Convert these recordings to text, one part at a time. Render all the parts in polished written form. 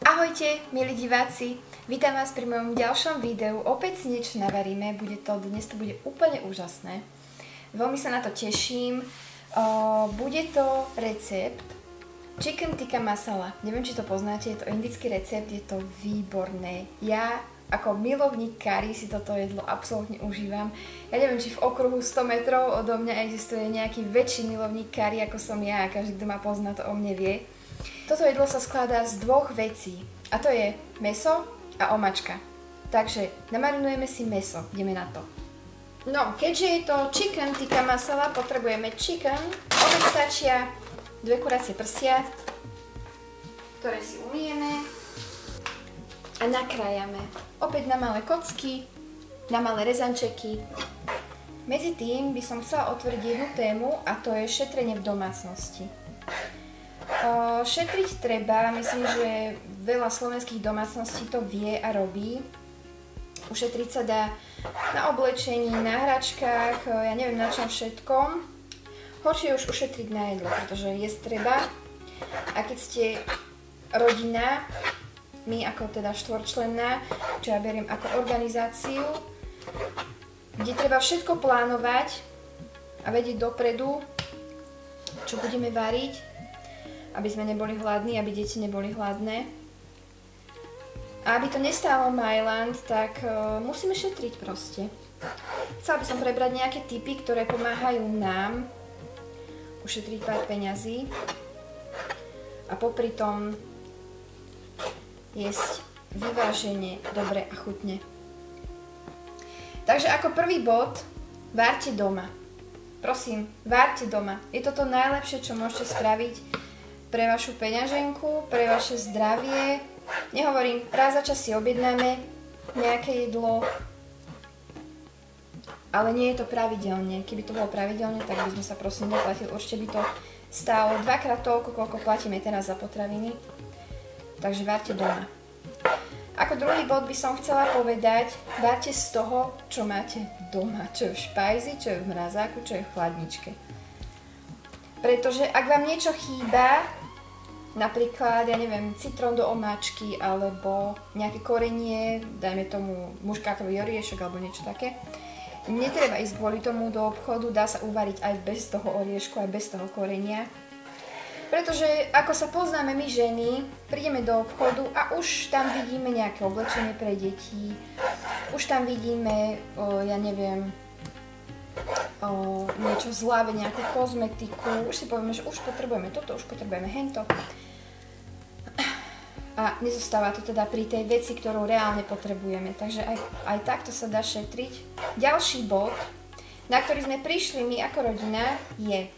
Ahojte, milí diváci, vítam vás pri mojom ďalšom videu. Opäť si niečo navaríme, dnes to bude úplne úžasné. Veľmi sa na to teším. Bude to recept Chicken Tikka Masala. Neviem, či to poznáte, je to indický recept, je to výborné. Ja ako milovník kari si toto jedlo absolútne užívam. Ja neviem, či v okruhu 100 metrov odo mňa existuje nejaký väčší milovník kari, ako som ja, a každý, kto ma pozná, to o mne vie. Toto jedlo sa skladá z dvoch vecí, a to je mäso a omačka. Takže namarinujeme si mäso, ideme na to. No, keďže je to Chicken Tikka Masala, potrebujeme chicken, opäť stačia 2 kuracie prsia, ktoré si umyjeme a nakrájame. Opäť na malé kocky, na malé rezančeky. Medzi tým by som chcela otvoriť jednu tému, a to je šetrenie v domácnosti. Šetriť treba, myslím, že veľa slovenských domácností to vie a robí. Ušetriť sa dá na oblečení, na hračkách, ja neviem na čom všetkom. Horšie je už ušetriť na jedlo, pretože jesť treba. A keď ste rodina, my ako teda štvorčlenná, čo ja beriem ako organizáciu, kde treba všetko plánovať a vedieť dopredu, čo budeme variť, aby sme neboli hladní, aby deti neboli hladné. A aby to nestálo Mailand, tak musíme šetriť proste. Chcela by som prebrať nejaké tipy, ktoré pomáhajú nám ušetriť pár peňazí a popri tom jesť vyvážene, dobre a chutne. Takže ako prvý bod, várte doma. Prosím, várte doma. Je to to najlepšie, čo môžete spraviť pre vašu peňaženku, pre vaše zdravie. Nehovorím, raz za čas si objednáme nejaké jedlo, ale nie je to pravidelne. Keby to bolo pravidelne, tak by sme sa prosím neplatili. Určite by to stálo dvakrát toľko, koľko platíme teraz za potraviny. Takže várte doma. Ako druhý bod by som chcela povedať, várte z toho, čo máte doma. Čo je v špajzi, čo je v mrazáku, čo je v chladničke. Pretože ak vám niečo chýba, napríklad, ja neviem, citrón do omáčky alebo nejaké korenie, dajme tomu muškátový oriešok alebo niečo také, netreba ísť kvôli tomu do obchodu, dá sa uvariť aj bez toho oriešku, aj bez toho korenia. Pretože ako sa poznáme my ženy, prídeme do obchodu a už tam vidíme nejaké oblečenie pre deti, už tam vidíme, ja neviem, niečo v zľave, nejakú kozmetiku, už si povieme, že už potrebujeme toto, už potrebujeme hento. A nezostáva to teda pri tej veci, ktorú reálne potrebujeme, takže aj takto sa dá šetriť. Ďalší bod, na ktorý sme prišli my ako rodina, je: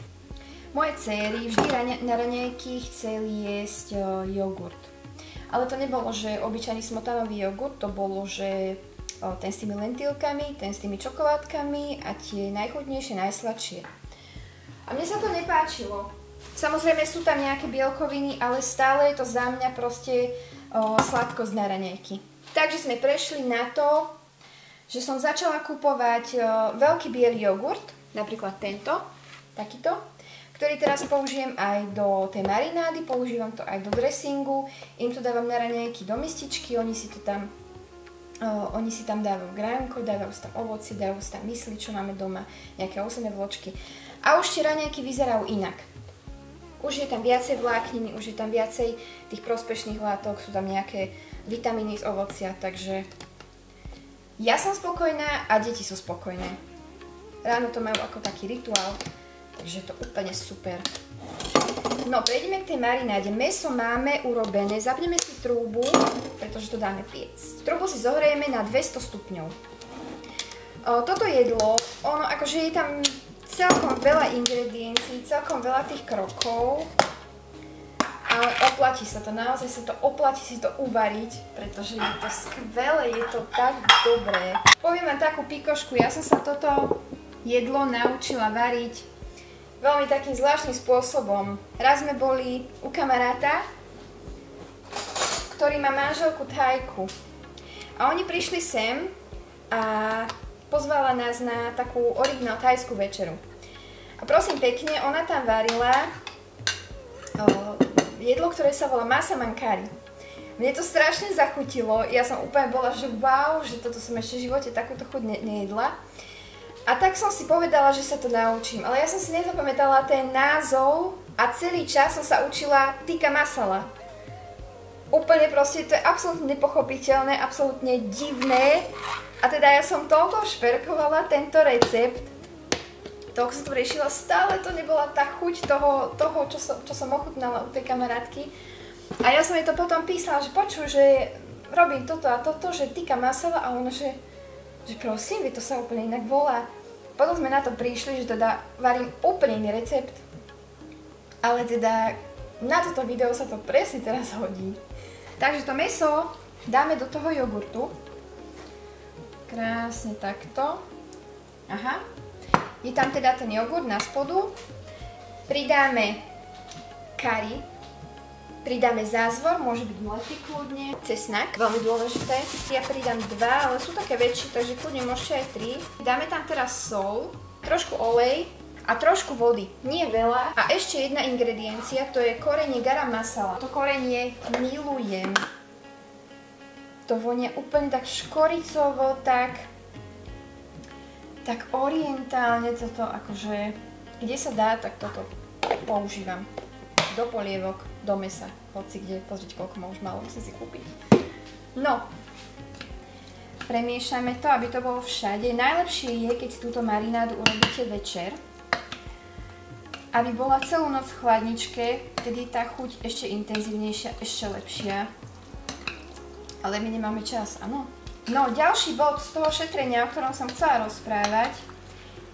moje dcéry vždy na raňajky chceli jesť jogurt. Ale to nebolo, že obyčajný smotanový jogurt, to bolo, že ten s tými lentilkami, ten s tými čokoládkami a tie najchutnejšie, najsladšie. A mne sa to nepáčilo. Samozrejme sú tam nejaké bielkoviny, ale stále je to za mňa proste sladkosť na raňajky. Takže sme prešli na to, že som začala kupovať veľký biely jogurt, napríklad tento, takýto, ktorý teraz použijem aj do tej marinády, používam to aj do dressingu, im to dávam na raňajky do mističky, oni si tam dávajú gránko, dávajú si tam ovoci, dávajú si tam mysli, čo máme doma, nejaké ovsené vločky. A už tie raňajky vyzerajú inak. Už je tam viacej vlákniny, už je tam viacej tých prospešných látok, sú tam nejaké vitamíny z ovocia, takže ja som spokojná a deti sú spokojné. Ráno to majú ako taký rituál, takže je to úplne super. No, prejdeme k tej marináde. Mäso máme urobené, zapneme si trúbu, pretože to dáme piecť. Trúbu si zohrejeme na 200 stupňov. Toto jedlo, ono akože je tam celkom veľa ingrediencií, celkom veľa tých krokov, ale oplatí sa to, naozaj sa to oplatí si to uvariť, pretože je to skvelé, je to tak dobré. Poviem vám takú pikošku, ja som sa toto jedlo naučila variť veľmi takým zvláštnym spôsobom. Raz sme boli u kamaráta, ktorý má manželku Thajku. A oni prišli sem a pozvala nás na takú originál thajskú večeru. A prosím pekne, ona tam varila jedlo, ktoré sa volá masaman curry. Mne to strašne zachutilo, ja som úplne bola, že wow, že toto som ešte v živote takúto chuť nejedla. A tak som si povedala, že sa to naučím, ale ja som si nezapamätala ten názov a celý čas som sa učila tikka masala. Úplne proste, to je absolútne nepochopiteľné, absolútne divné. A teda ja som toľko šperkovala tento recept, toľko som to riešila, stále to nebola tá chuť toho čo som ochutnala u tej kamarátky. A ja som jej to potom písala, že počuj, že robím toto a toto, že tikka masala a ona, že prosím, to sa úplne inak volá. Potom sme na to prišli, že teda varím úplne iný recept. Ale teda na toto video sa to presne teraz hodí. Takže to mäso dáme do toho jogurtu. Krásne takto. Aha. Je tam teda ten jogurt na spodu. Pridáme kari. Pridáme zázvor, môže byť mletý kľudne, cesnak, veľmi dôležité. Ja pridám 2, ale sú také väčšie, takže kľudne môžete aj 3. Dáme tam teraz sol, trošku olej a trošku vody, nie veľa. A ešte jedna ingrediencia, to je korenie garam masala. To korenie milujem. To vonia úplne tak škoricovo, tak orientálne toto, akože, kde sa dá, tak toto používam. Do polievok, do mesa, hoci kde, pozrieť koľko ma už malo, musím si kúpiť. No, premiešame to, aby to bolo všade. Najlepšie je, keď si túto marinádu urobíte večer, aby bola celú noc v chladničke, vtedy tá chuť ešte intenzívnejšia, ešte lepšia. Ale my nemáme čas, áno. No, ďalší bod z toho šetrenia, o ktorom som chcela rozprávať,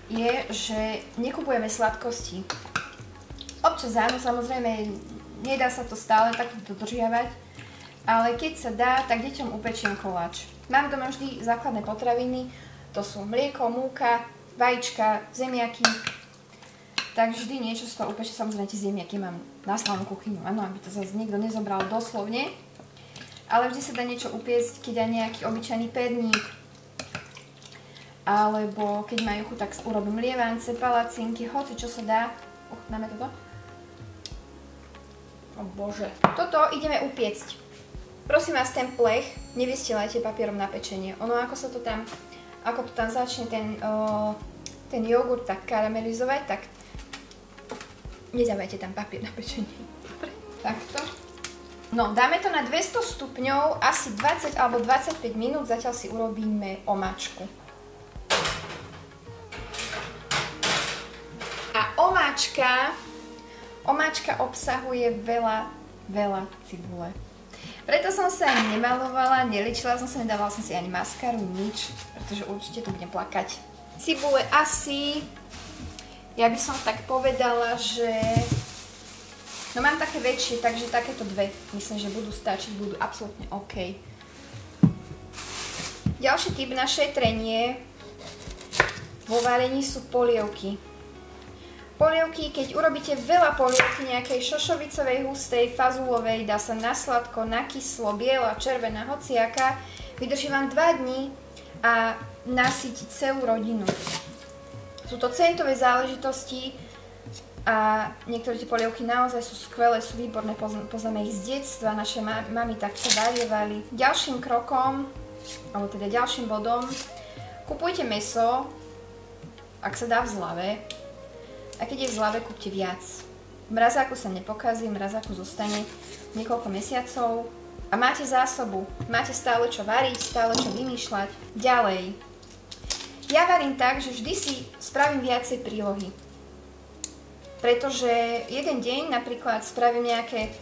je, že nekupujeme sladkosti. Občas áno, samozrejme, nedá sa to stále takto dodržiavať, ale keď sa dá, tak deťom upečiem koláč. Mám doma vždy základné potraviny, to sú mlieko, múka, vajíčka, zemiaky, tak vždy niečo z toho upečiem, samozrejme tie zemiaky mám na slavnú kuchyňu, áno, aby to zase nikto nezobral doslovne, ale vždy sa dá niečo upiecť, keď dá nejaký obyčajný perník, alebo keď majú chuť, tak urobím lievance, palacinky, hoci čo sa dá. Ochutnáme toto? O Bože. Toto ideme upiecť. Prosím vás, ten plech nevystielajte papierom na pečenie. Ono, ako to tam začne ten jogurt tak karamelizovať, tak nedávajte tam papier na pečenie. Dobre, takto. No, dáme to na 200 stupňov, asi 20 alebo 25 minút, zatiaľ si urobíme omáčku. A omáčka obsahuje veľa cibule. Preto som sa ani nemalovala, neličila som sa, nedávala som si ani maskaru, nič, pretože určite tu budem plakať. Cibule asi, ja by som tak povedala, že no mám také väčšie, takže takéto dve, myslím, že budú stačiť, budú absolútne OK. Ďalší typ na šetrenie vo varení sú polievky. Polievky, keď urobíte veľa polievky nejakej šošovicovej, hustej, fazulovej, dá sa na sladko, na kyslo, biela, červená, hociaká, vydrží vám 2 dní a nasýti celú rodinu. Sú to centové záležitosti a niektoré tie polievky naozaj sú skvelé, sú výborné, poznáme ich z detstva, naše mami takto varievali. Ďalším krokom, alebo teda ďalším bodom, kupujte mäso, ak sa dá v zlave. A keď je v zlave, kúpte viac. V mrazáku sa nepokazí, v mrazáku zostane niekoľko mesiacov a máte zásobu. Máte stále čo variť, stále čo vymýšľať. Ďalej. Ja varím tak, že vždy si spravím viacej prílohy. Pretože jeden deň napríklad spravím nejaké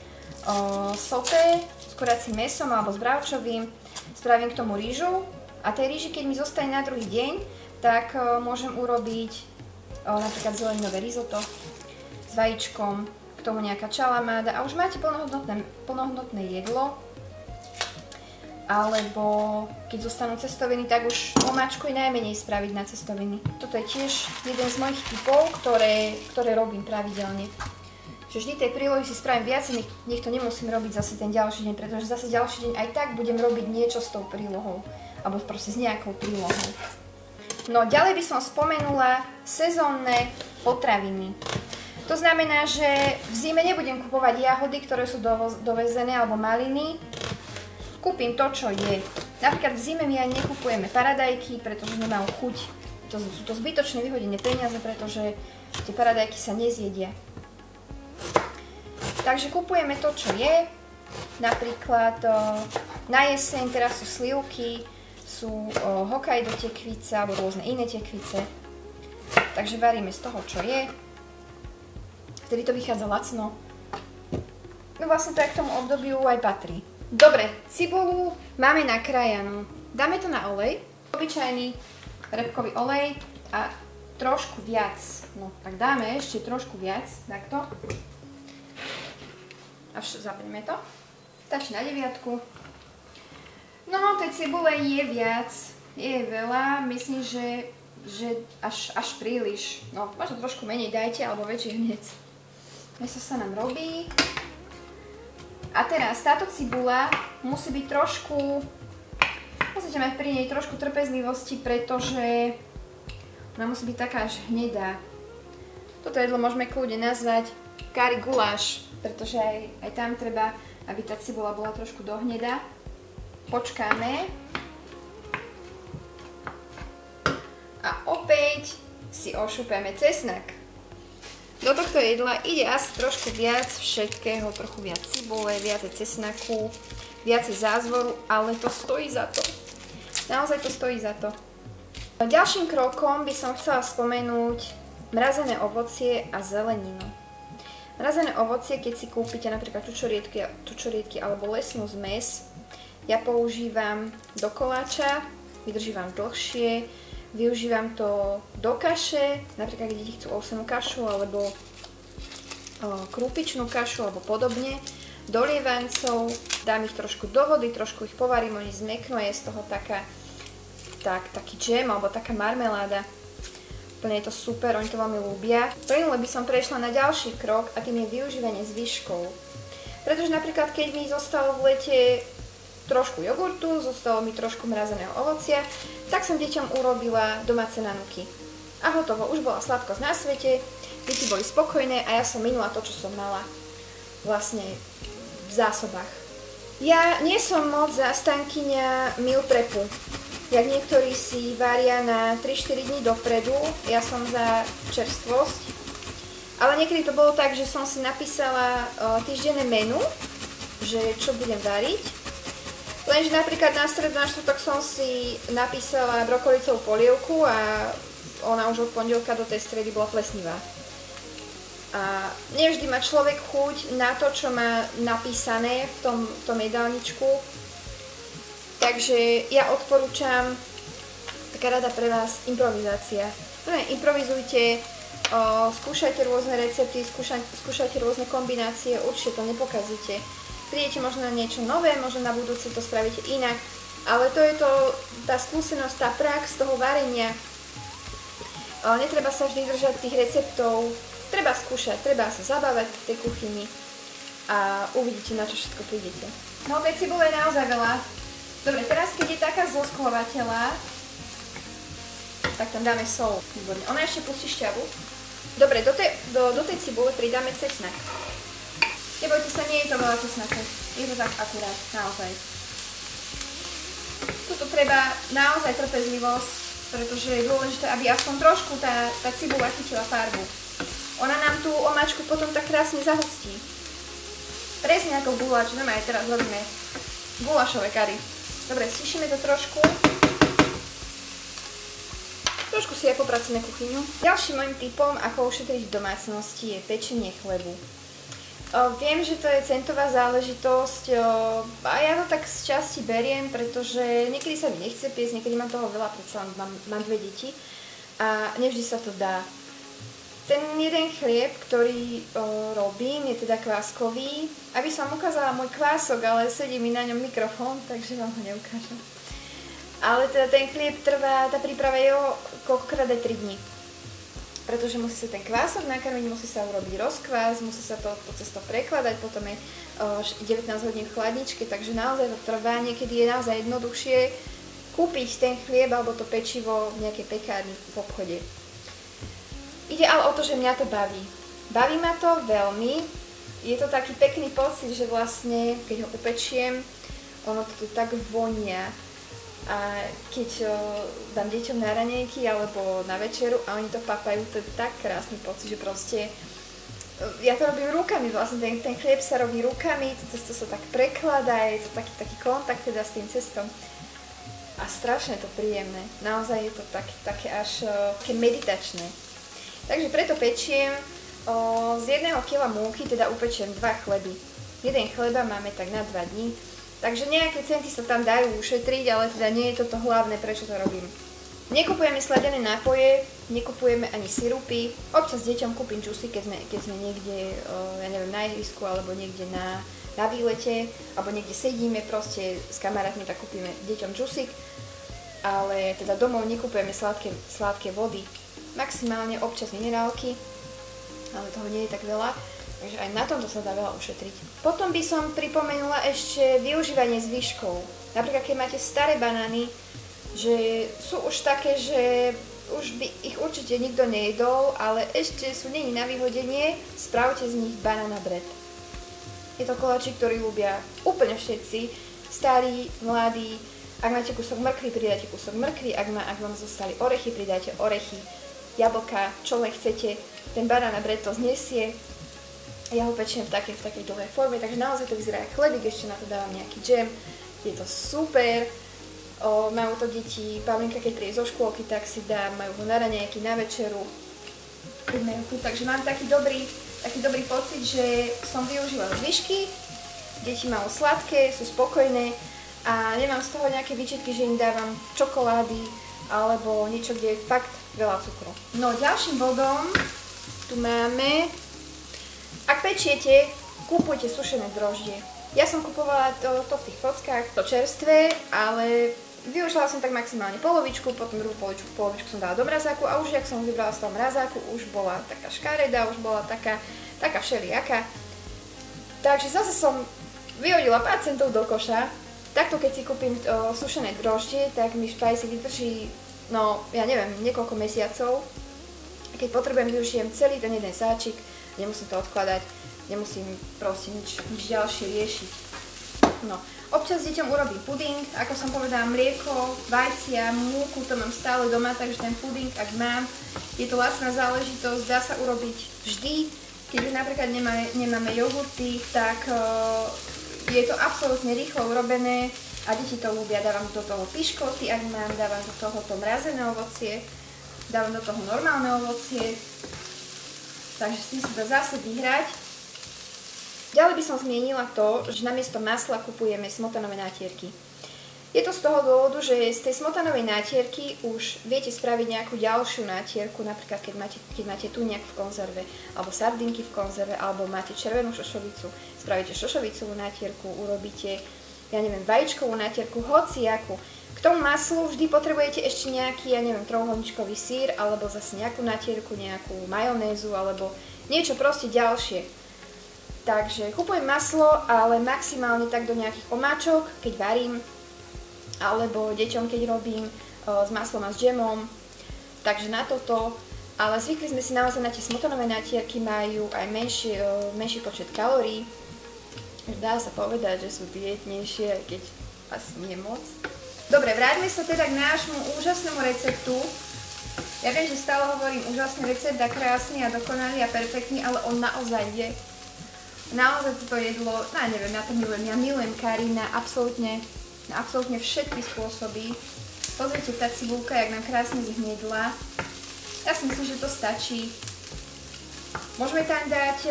soté s kuracím mäsom alebo s bravčovým, spravím k tomu rýžu a tej rýži, keď mi zostane na druhý deň, tak môžem urobiť napríklad zeleninové risotto s vajíčkom, k tomu nejaká čalamáda a už máte plnohodnotné jedlo. Alebo keď zostanú cestoviny, tak už omáčku je najmenej spraviť na cestoviny. Toto je tiež jeden z mojich typov, ktoré robím pravidelne. Že vždy tej prílohy si spravím viac, nech to nemusím robiť zase ten ďalší deň, pretože zase ďalší deň aj tak budem robiť niečo s tou prílohou. Alebo proste s nejakou prílohou. No ďalej by som spomenula sezónne potraviny. To znamená, že v zime nebudem kupovať jahody, ktoré sú dovezené, alebo maliny, kúpim to, čo je. Napríklad v zime my aj nekupujeme paradajky, pretože nemajú chuť. To sú to zbytočné vyhodené peniaze, pretože tie paradajky sa nezjedia. Takže kupujeme to, čo je. Napríklad na jeseň teraz sú slivky, sú Hokkaido tekvice alebo rôzne iné tekvice. Takže varíme z toho, čo je. Vtedy to vychádza lacno. No vlastne to aj k tomu obdobiu aj patrí. Dobre, cibulu máme nakrájanú. Dáme to na olej. Obyčajný repkový olej a trošku viac. No tak dáme ešte trošku viac. Takto. A zapneme to. Stačí na 9. No, tej cibule je viac. Je veľa. Myslím, že až príliš. No, možno trošku menej dajte, alebo väčšie hneď. Meso sa nám robí. A teraz táto cibula musí byť trošku, musíte mať pri nej trošku trpezlivosti, pretože ona musí byť taká až hnedá. Toto jedlo môžeme kľudne nazvať kari guláš, pretože aj tam treba, aby tá cibula bola trošku dohnedá. Počkáme. A opäť si ošupeme cesnak. Do tohto jedla ide asi trošku viac všetkého, trochu viac cibule, viacej cesnaku, viacej zázvoru, ale to stojí za to. Naozaj to stojí za to. Ďalším krokom by som chcela spomenúť mrazené ovocie a zeleninu. Mrazené ovocie, keď si kúpite napríklad čučoriedky alebo lesnú zmes, ja používam do koláča, vydrží vám dlhšie. Využívam to do kaše, napríklad keď deti chcú ovsenú kašu alebo krúpičnú kašu alebo podobne. Do lievancov dám ich trošku do vody, trošku ich povarím, oni zmeknú a je z toho taký džem alebo taká marmeláda. Úplne je to super, oni to veľmi ľúbia. Plynule by som prešla na ďalší krok a tým je využívanie zvyškov. Pretože napríklad keď mi zostalo v lete trošku jogurtu, zostalo mi trošku mrazeného ovocia, tak som deťom urobila domáce nanuky. A hotovo, už bola sladkosť na svete, deti boli spokojné a ja som minula to, čo som mala vlastne v zásobách. Ja nie som moc zástankyňa meal prepu. Jak niektorí si varia na 3-4 dní dopredu, ja som za čerstvosť. Ale niekedy to bolo tak, že som si napísala týždenné menu, že čo budem variť. Lenže napríklad na stredu, na štvrtok som si napísala brokolicovú polievku a ona už od pondelka do tej stredy bola plesnivá. A nevždy má človek chuť na to, čo má napísané v tom jedálničku. Takže ja odporúčam, taká rada pre vás, improvizácia. Improvizujte, skúšajte rôzne recepty, skúšajte rôzne kombinácie, určite to nepokazíte. Prídete možno na niečo nové, možno na budúce to spravíte inak, ale to je tá skúsenosť, tá prax toho varenia. Netreba sa vždy držať tých receptov, treba skúšať, treba sa zabávať v tej kuchyni a uvidíte, na čo všetko prídete. No tej cibule je naozaj veľa. Dobre, teraz keď je taká zlosklovateľá, tak tam dáme sol. Výborne. Ona ešte pustí šťavu. Dobre, do tej cibule pridáme cesnak. Nebojte sa, nie je to veľa cesnaku. Je to tak akurát, naozaj. Tuto treba naozaj trpezlivosť, pretože je dôležité, aby aspoň trošku tá cibula chytila farbu. Ona nám tú omáčku potom tak krásne zahustí. Presne ako guláš, normálne teraz robíme gulášové kari. Dobre, stišíme to trošku. Trošku si aj popracujeme kuchyňu. Ďalším môjim tipom, ako ušetriť v domácnosti, je pečenie chlebu. Viem, že to je centová záležitosť a ja to tak z časti beriem, pretože niekedy sa mi nechce piesť, niekedy mám toho veľa, predsa mám 2 deti a nevždy sa to dá. Ten jeden chlieb, ktorý robím, je teda kváskový. Aby som vám ukázala môj kvások, ale sedí mi na ňom mikrofón, takže vám ho neukážem. Ale teda ten chlieb trvá, tá príprava jeho koľkokrát aj 3 dní. Pretože musí sa ten kvások nakrmiť, musí sa urobiť rozkvás, musí sa to cesto prekladať, potom je 19 hodín v chladničke, takže naozaj to trvá. Niekedy je naozaj jednoduchšie kúpiť ten chlieb alebo to pečivo v nejakej pekárni v obchode. Ide ale o to, že mňa to baví. Baví ma to veľmi. Je to taký pekný pocit, že vlastne, keď ho upečiem, ono to tu tak vonia. A keď dám deťom na raňajky alebo na večeru a oni to papajú, to je tak krásny pocit, že proste ja to robím rukami, vlastne ten chlieb sa robí rukami, to cesto sa tak prekladá, je to taký kontakt teda s tým cestom a strašne to príjemné, naozaj je to také až také meditačné. Takže preto pečiem z 1 kg múky, teda upečiem 2 chleby. Jeden chleba máme tak na 2 dní. Takže nejaké centy sa tam dajú ušetriť, ale teda nie je toto hlavné, prečo to robím. Nekupujeme sladené nápoje, nekupujeme ani sirupy. Občas deťom kúpim džusy, keď sme niekde, ja neviem, na ihrisku alebo niekde na výlete, alebo niekde sedíme proste s kamarátmi, tak kúpime deťom džusik. Ale teda domov nekupujeme sladké vody. Maximálne občas minerálky, ale toho nie je tak veľa. Takže aj na tomto sa dá veľa ušetriť. Potom by som pripomenula ešte využívanie zvyškov. Napríklad, keď máte staré banány, že sú už také, že už by ich určite nikto nejedol, ale ešte sú není na vyhodenie, spravte z nich banana bread. Je to koláčik, ktorý ľúbia úplne všetci, starí, mladí. Ak máte kúsok mrkvy, pridáte kúsok mrkvy, ak vám zostali orechy, pridáte orechy, jablka, čo len chcete. Ten banana bread to znesie. Ja ho pečiem v takej dlhej forme, takže naozaj to vyzerá ako chlebík, ešte na to dávam nejaký džem. Je to super. Majú to deti, Paulinka keď príde zo škôlky, tak si dá, majú ho na raňajky, na večeru. Takže mám taký dobrý pocit, že som využila zvyšky, deti majú sladké, sú spokojné a nemám z toho nejaké výčitky, že im dávam čokolády alebo niečo, kde je fakt veľa cukru. No ďalším bodom tu máme. Ak pečiete, kúpujte sušené droždie. Ja som kupovala to v tých kockách, to čerstvé, ale využila som tak maximálne polovičku, potom druhú polovičku som dala do mrazáku a už jak som vybrala z toho mrazáku, už bola taká škareda, už bola taká všelijaká. Takže zase som vyhodila pár centov do koša. Takto keď si kúpim sušené droždie, tak mi špajsi vydrží, no ja neviem, niekoľko mesiacov. Keď potrebujem, využijem celý ten jeden sáčik. Nemusím to odkladať, nemusím proste nič ďalšie riešiť. No, občas deťom urobím puding, ako som povedala, mlieko, vajcia, múku, to mám stále doma, takže ten puding, ak mám, je to lacná záležitosť, dá sa urobiť vždy. Keď už napríklad nemáme jogurty, tak je to absolútne rýchlo urobené a deti to ľúbia. Dávam do toho piškoty, ak mám, dávam do toho to mrazené ovocie, dávam do toho normálne ovocie. Takže si to zase vyhrať. Ďalej by som zmienila to, že namiesto masla kupujeme smotanové nátierky. Je to z toho dôvodu, že z tej smotanovej nátierky už viete spraviť nejakú ďalšiu nátierku, napríklad keď máte tuniak v konzerve, alebo sardinky v konzerve, alebo máte červenú šošovicu, spravíte šošovicovú nátierku, urobíte, ja neviem, vajíčkovú nátierku, hociaku. K tomu maslu vždy potrebujete ešte nejaký, ja neviem, trojuholníčkový syr, alebo zase nejakú natierku, nejakú majonézu, alebo niečo proste ďalšie. Takže kupujem maslo, ale maximálne tak do nejakých omáčok, keď varím, alebo deťom, keď robím s maslom a s džemom. Takže na toto, ale zvykli sme si naozaj na tie smotanové natierky, majú aj menší počet kalórií. Dá sa povedať, že sú dietnejšie, aj keď asi nie moc. Dobre, vráťme sa teda k nášmu úžasnému receptu. Ja viem, že stále hovorím úžasný recept a krásny a dokonalý a perfektný, ale on naozaj je. Naozaj toto jedlo, neviem, na to milujem. Ja milujem kari na absolútne všetky spôsoby. Pozrite, tá cibulka, jak nám krásne zhniedla. Ja si myslím, že to stačí. Môžeme tam dať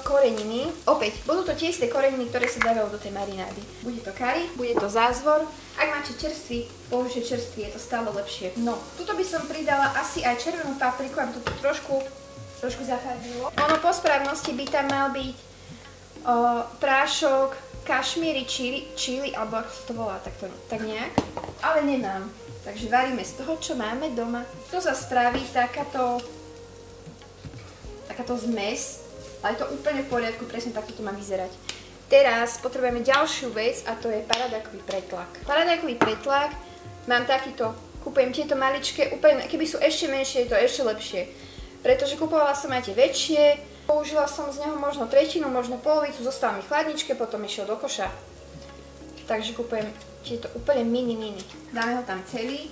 koreniny. Opäť, budú to tie isté koreniny, ktoré sa dávajú do tej marinády. Bude to kari, bude to zázvor. Ak máte čerstvý, použite čerstvý, je to stále lepšie. No, tuto by som pridala asi aj červenú papriku, aby to trošku zafarbilo. Ono po správnosti by tam mal byť prášok kašmíri chili, alebo ako sa to volá, tak nejak. Ale nemám, takže varíme z toho, čo máme doma. Tu sa spraví takáto zmes, ale je to úplne v poriadku, presne takto to má vyzerať. Teraz potrebujeme ďalšiu vec a to je paradajkový pretlak. Paradajkový pretlak, mám takýto, kúpujem tieto maličké, úplne, keby sú ešte menšie, je to ešte lepšie. Pretože kupovala som aj tie väčšie, použila som z neho možno tretinu, možno polovicu, zostal mi v chladničke, potom išiel do koša. takže kúpujem tieto úplne mini. Dáme ho tam celý.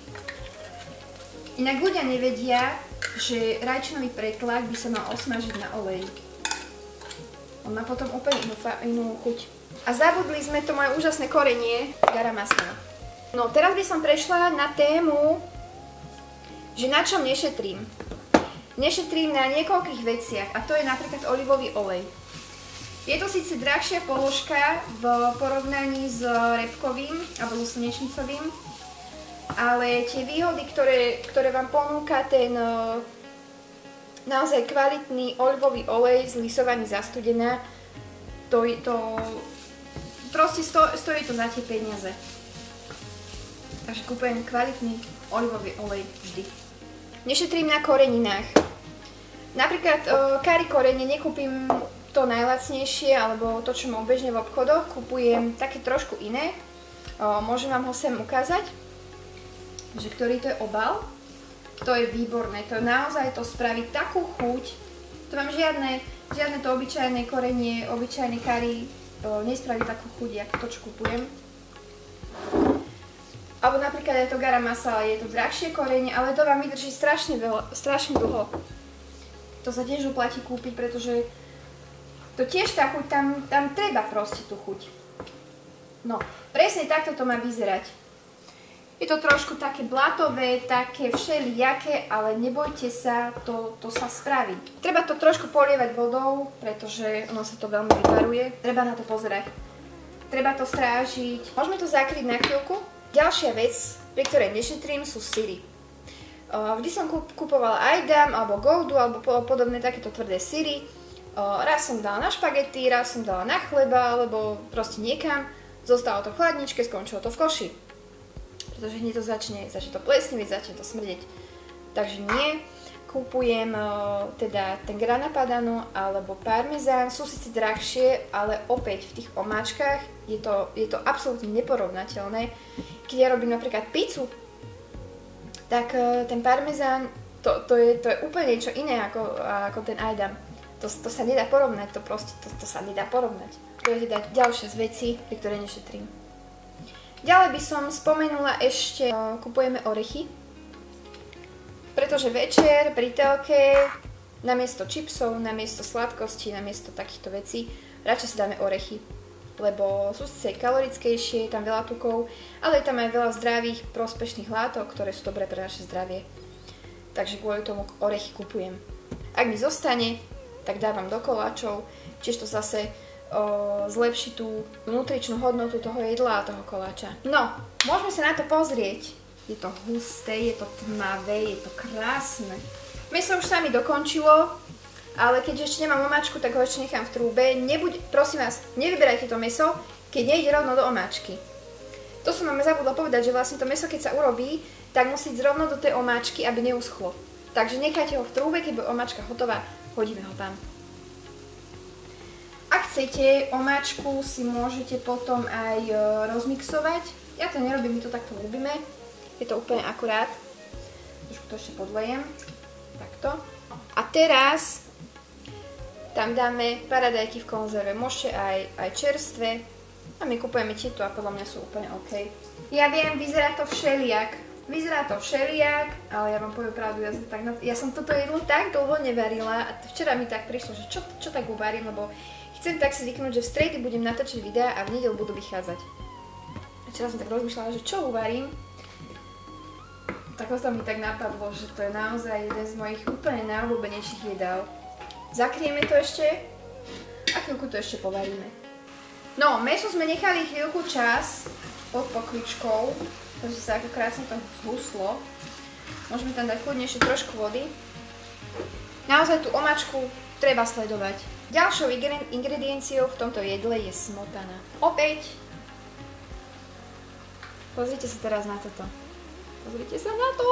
Inak ľudia nevedia, že rajčinový pretlak by sa mal osmažiť na oleji. On má potom úplne inú chuť. A zabudli sme to moje úžasné korenie garam masala. No teraz by som prešla na tému, že na čom nešetrím. Nešetrím na niekoľkých veciach a to je napríklad olivový olej. Je to síce drahšia položka v porovnaní s repkovým alebo so slnečnicovým, ale tie výhody, ktoré vám ponúka ten naozaj kvalitný olivový olej zlisovaný zastudená, proste stojí to za tie peniaze. Takže kúpujem kvalitný olivový olej vždy. Nešetrím na koreninách. Napríklad kari korene nekúpim to najlacnejšie, alebo to, čo mám bežne v obchodoch, kupujem také trošku iné. Môžem vám ho sem ukázať, že ktorý to je obal. To je výborné, to naozaj to spraví takú chuť. To vám žiadne to obyčajné korenie, obyčajné kari nespraví takú chuť, ako to, čo kupujem. Alebo napríklad je to garam masala, je to drahšie korenie, ale to vám vydrží strašne dlho. To sa tiež oplatí kúpiť, pretože to tiež tá chuť, tam treba proste tú chuť. No, presne takto to má vyzerať. Je to trošku také blatové, také všelijaké, ale nebojte sa, to sa spraví. Treba to trošku polievať vodou, pretože ono sa to veľmi vyparuje. Treba na to pozerať. Treba to strážiť. Môžeme to zakryť na chvíľku. Ďalšia vec, pri ktorej nešetrím, sú syry. Vždy som kupovala Ajdam, alebo Goudu, alebo podobné takéto tvrdé syry. Raz som dala na špagety, raz som dala na chleba, alebo proste niekam. Zostalo to v chladničke, skončilo to v koši. Pretože hneď to začne to plesniť, začne to smrdeť. Takže nie. Kúpujem teda ten grana padano alebo parmezán. Sú síce drahšie, ale opäť v tých omáčkach je to absolútne neporovnateľné. Keď ja robím napríklad pizzu, tak ten parmezán, to je úplne niečo iné ako ten Ajdam. To sa nedá porovnať, to sa nedá porovnať. To je teda ďalšia z vecí, pri ktorej nešetrím. Ďalej by som spomenula ešte, kupujeme orechy. Pretože večer pri telke namiesto čipsov, namiesto sladkosti, namiesto takýchto vecí radšej si dáme orechy. Lebo sú síce kalorickejšie, je tam veľa tukov, ale je tam aj veľa zdravých, prospešných látok, ktoré sú dobré pre naše zdravie. Takže kvôli tomu orechy kupujem. Ak mi zostane, tak dávam do koláčov, čiže to zase zlepší tú nutričnú hodnotu toho jedla a toho koláča. No, môžeme sa na to pozrieť. Je to husté, je to tmavé, je to krásne. Mäso už sa mi dokončilo, ale keďže ešte nemám omáčku, tak ho ešte nechám v trúbe. Prosím vás, nevyberajte to mäso, keď nejde rovno do omáčky. To som vám zabudla povedať, že vlastne to mäso, keď sa urobí, tak musí ísť rovno do tej omáčky, aby neuschlo. Takže nechajte ho v trúbe, keď bude omáčka hotová, hodíme ho tam. Ak chcete, omáčku si môžete potom aj rozmixovať. Ja to nerobím, my to takto ľúbime. Je to úplne akurát. Trošku to ešte podlejem. Takto. A teraz tam dáme paradajky v konzerve. Môžete aj čerstvé. A my kupujeme tieto a podľa mňa sú úplne OK. Ja viem, vyzerá to všelijak. Ale ja vám poviem pravdu, ja som toto jedlo tak dlho nevarila a včera mi tak prišlo, že čo tak uvarím, lebo chcem tak si zvyknúť, že v stredy budem natáčať videá a v nedeľu budú vychádzať. A včera som tak rozmýšľala, že čo uvarím. Tak to mi tak napadlo, že to je naozaj jeden z mojich úplne najobľúbenejších jedál. Zakrieme to ešte a chvíľku to ešte povaríme. No, mäso sme nechali chvíľku čas pod pokličkou, takže sa ako krásne to zhuslo. Môžeme tam dať kľudne ešte trošku vody. Naozaj tú omáčku treba sledovať. Ďalšou ingredienciou v tomto jedle je smotana. Opäť. Pozrite sa teraz na toto. Pozrite sa na to.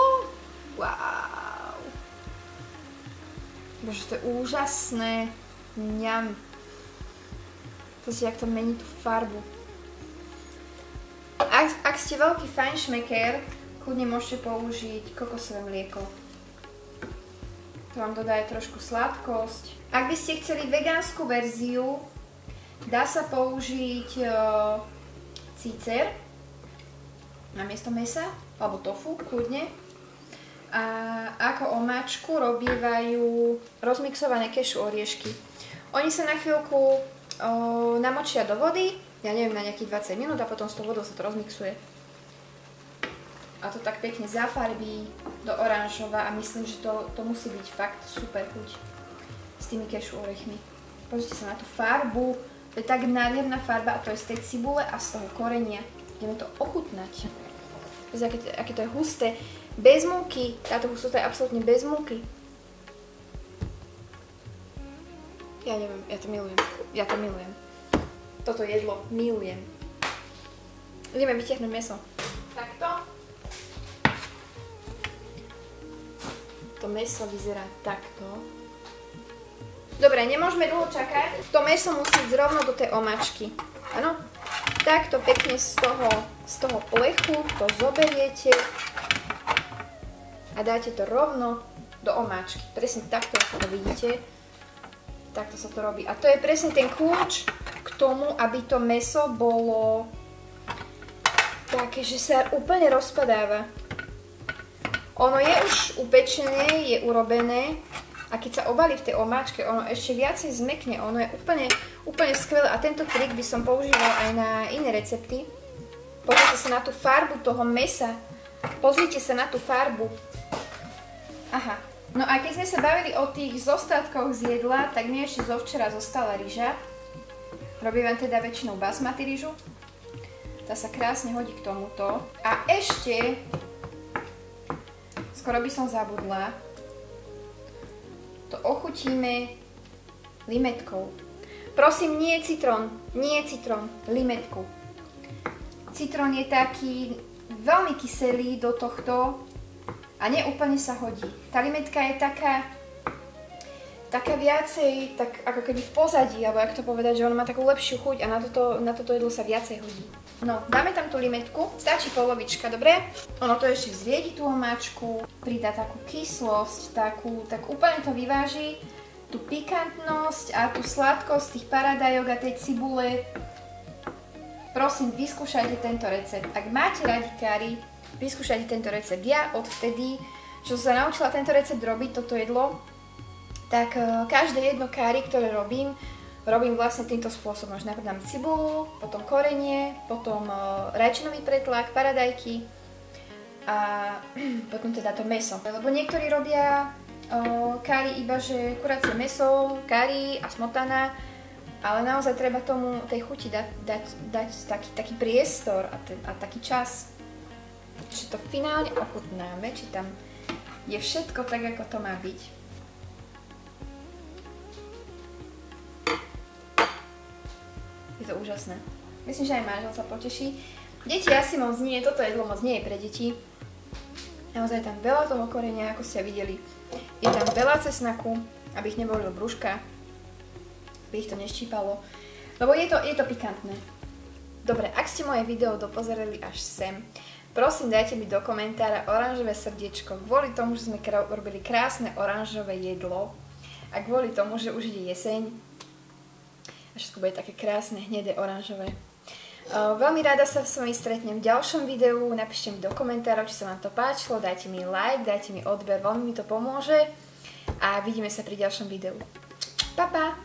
Wow. Bože, to je úžasné. Mňam. Pozrite, jak to mení tú farbu. Ak ste veľký fajnšmeker, kľudne môžete použiť kokosové mlieko. To vám dodá aj trošku sladkosť. Ak by ste chceli vegánsku verziu, dá sa použiť cícer namiesto mäsa, alebo tofu, kľudne. A ako omáčku robievajú rozmixované kešu oriešky. Oni sa na chvíľku namočia do vody, ja neviem, na nejakých 20 minút a potom s tou vodou sa to rozmixuje. A to tak pekne zafarbí do oranžova a myslím, že to musí byť fakt super chuť s tými kešu orechmi. Pozrite sa na tú farbu, to je tak nádherná farba a to je z tej cibule a z toho korenia. Ideme to ochutnať. Pozrite, aké to je husté. Bez múky. Táto hustota je absolútne bez múky. Ja neviem, ja to milujem. Ja to milujem. Toto jedlo milujem. Ideme vytiahnuť mäso. Takto. To mäso vyzerá takto. Dobre, nemôžeme dlho čakať. To mäso musí ísť rovno do tej omáčky. Áno? Takto pekne z toho plechu to zoberiete a dáte to rovno do omáčky. Presne takto, ako to vidíte. Takto sa to robí. A to je presne ten kľúč k tomu, aby to mäso bolo také, že sa úplne rozpadáva. Ono je už upečené, je urobené a keď sa obalí v tej omáčke, ono ešte viacej zmekne. Ono je úplne skvelé a tento trik by som používala aj na iné recepty. Pozrite sa na tú farbu toho mäsa. Pozrite sa na tú farbu. Aha. No a keď sme sa bavili o tých zostatkoch z jedla, tak mi ešte zo včera zostala ryža. Robím teda väčšinou basmati ryžu. Tá sa krásne hodí k tomuto. A ešte, skoro by som zabudla, to ochutíme limetkou. Prosím, nie citrón, limetku. Citrón je taký veľmi kyselý do tohto a neúplne sa hodí. Tá limetka je taká viacej, tak ako keby v pozadí, alebo jak to povedať, že ona má takú lepšiu chuť a na toto jedlo sa viacej hodí. No, dáme tam tú limetku, stačí polovička, dobre? Ono to ešte zriedi tú omáčku, pridá takú kyslosť, tak úplne to vyváži tú pikantnosť a tú sladkosť tých paradajok a tej cibule. Prosím, vyskúšajte tento recept. Ak máte radi kári, vyskúšajte tento recept. Ja odvtedy, čo som sa naučila tento recept robiť, toto jedlo, tak každé jedno kári, ktoré robím vlastne týmto spôsobom. Že najprv dám cibulu, potom korenie, potom rajčinový pretlak, paradajky a potom teda to mäso. Lebo niektorí robia kári iba, že kuracie mäso, kári a smotana, ale naozaj treba tomu tej chuti dať taký priestor a taký čas. Čiže to finálne ochutnáme, či tam je všetko tak, ako to má byť. Je to úžasné. Myslím, že aj manžel sa poteší. Deti asi moc nie, toto jedlo moc nie je pre deti. Naozaj je tam veľa toho korenia, ako ste videli. Je tam veľa cesnaku, aby ich nebolilo brúška, aby ich to neštípalo. Lebo je to pikantné. Dobre, ak ste moje video dopozerali až sem, prosím dajte mi do komentára oranžové srdiečko kvôli tomu, že sme robili krásne oranžové jedlo a kvôli tomu, že už ide jeseň a všetko bude také krásne, hnedé, oranžové. Veľmi rada sa s vami stretnem v ďalšom videu, napíšte mi do komentárov, či sa vám to páčilo, dajte mi like, dajte mi odber, veľmi mi to pomôže a vidíme sa pri ďalšom videu. Pa, pa!